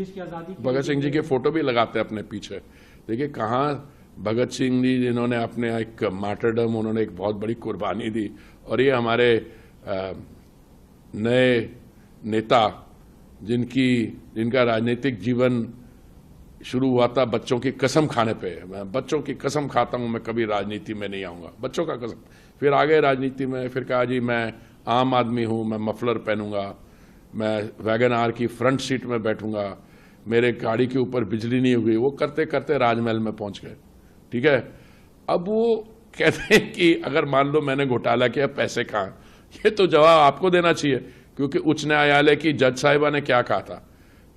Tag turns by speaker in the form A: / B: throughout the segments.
A: देश की आजादी के
B: भगत सिंह जी के फोटो भी लगाते हैं अपने पीछे। देखिए कहाँ भगत सिंह जी जिन्होंने अपने एक मार्टरडम, उन्होंने एक बहुत बड़ी कुर्बानी दी, और ये हमारे नए नेता जिनका राजनीतिक जीवन शुरू हुआ था बच्चों की कसम खाने पे। मैं बच्चों की कसम खाता हूं, मैं कभी राजनीति में नहीं आऊंगा, बच्चों का कसम। फिर आ गए राजनीति में, फिर कहा जी मैं आम आदमी हूं, मैं मफलर पहनूंगा, मैं वैगन आर की फ्रंट सीट में बैठूंगा, मेरे गाड़ी के ऊपर बिजली नहीं हुई। वो करते करते राजमहल में पहुंच गए। ठीक है, अब वो कहते हैं कि अगर मान लो मैंने घोटाला किया, पैसे कहाँ? ये तो जवाब आपको देना चाहिए, क्योंकि उच्च न्यायालय की जज साहिबा ने क्या कहा था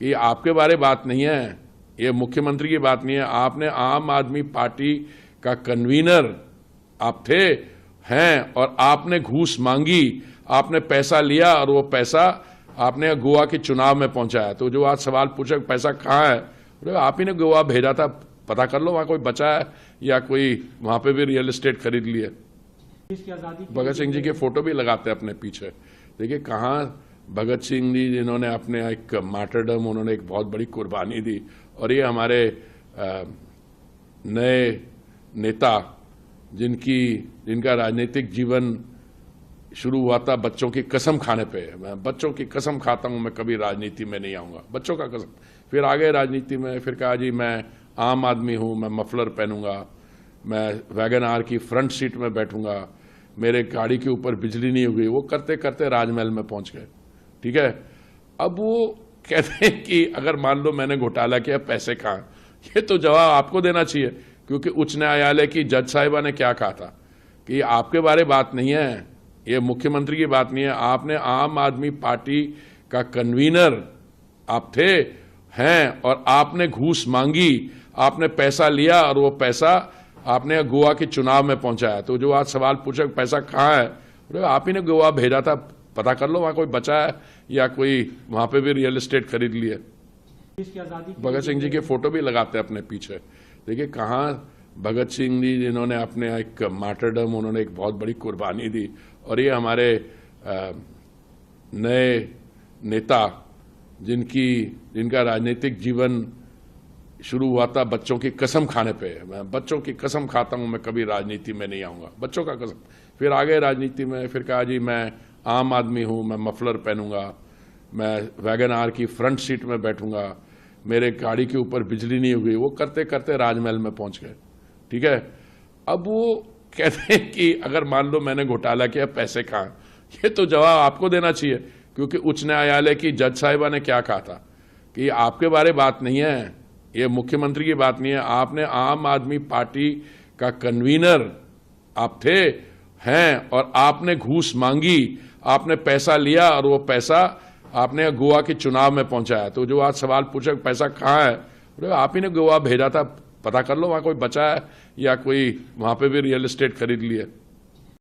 B: कि आपके बारे बात नहीं है, ये मुख्यमंत्री की बात नहीं है, आपने आम आदमी पार्टी का कन्वीनर आप थे हैं, और आपने घूस मांगी, आपने पैसा लिया, और वो पैसा आपने गोवा के चुनाव में पहुंचाया। तो जो आज सवाल पूछे पैसा कहाँ है, बोले आप ही ने गोवा भेजा था, पता कर लो वहां कोई बचा है या कोई वहां पे भी रियल एस्टेट खरीद लिए।
A: देश की आजादी के
B: भगत सिंह जी के फोटो भी लगाते हैं अपने पीछे। देखिए कहाँ भगत सिंह जी जिन्होंने अपने एक मार्टरडम, उन्होंने एक बहुत बड़ी कुर्बानी दी, और ये हमारे नए नेता जिनका राजनीतिक जीवन शुरू हुआ था बच्चों की कसम खाने पे। मैं बच्चों की कसम खाता हूं, मैं कभी राजनीति में नहीं आऊंगा, बच्चों का कसम। फिर आ गए राजनीति में, फिर कहा जी मैं आम आदमी हूं, मैं मफलर पहनूंगा, मैं वैगन आर की फ्रंट सीट में बैठूंगा, मेरे गाड़ी के ऊपर बिजली नहीं हुई। वो करते करते राजमहल में पहुंच गए। ठीक है, अब वो कहते हैं कि अगर मान लो मैंने घोटाला किया, पैसे कहाँ? ये तो जवाब आपको देना चाहिए, क्योंकि उच्च न्यायालय की जज साहिबा ने क्या कहा था कि आपके बारे बात नहीं है, ये मुख्यमंत्री की बात नहीं है, आपने आम आदमी पार्टी का कन्वीनर आप थे हैं, और आपने घूस मांगी, आपने पैसा लिया, और वो पैसा आपने गोवा के चुनाव में पहुंचाया। तो जो आज सवाल पूछे पैसा कहाँ है, बोले आप ही ने गोवा भेजा था, पता कर लो वहां कोई बचा है या कोई वहां पे भी रियल एस्टेट खरीद लिए।
A: देश की आजादी के
B: भगत सिंह जी के फोटो भी लगाते हैं अपने पीछे। देखिए कहाँ भगत सिंह जी जिन्होंने अपने एक मार्टरडम, उन्होंने एक बहुत बड़ी कुर्बानी दी, और ये हमारे नए नेता जिनका राजनीतिक जीवन शुरू हुआ था बच्चों की कसम खाने पे। मैं बच्चों की कसम खाता हूं, मैं कभी राजनीति में नहीं आऊंगा, बच्चों का कसम। फिर आ गए राजनीति में, फिर कहा जी मैं आम आदमी हूं, मैं मफलर पहनूंगा, मैं वैगन आर की फ्रंट सीट में बैठूंगा, मेरे गाड़ी के ऊपर बिजली नहीं हुई। वो करते करते राजमहल में पहुंच गए। ठीक है, अब वो कहते हैं कि अगर मान लो मैंने घोटाला किया, पैसे कहाँ? ये तो जवाब आपको देना चाहिए, क्योंकि उच्च न्यायालय की जज साहिबा ने क्या कहा था कि आपके बारे बात नहीं है, ये मुख्यमंत्री की बात नहीं है, आपने आम आदमी पार्टी का कन्वीनर आप थे हैं, और आपने घूस मांगी, आपने पैसा लिया, और वो पैसा आपने गोवा के चुनाव में पहुंचाया। तो जो आज सवाल पूछे पैसा कहाँ है, बोले आप ही ने गोवा भेजा था, पता कर लो वहां कोई बचा है या कोई वहां पे भी रियल एस्टेट खरीद लिए।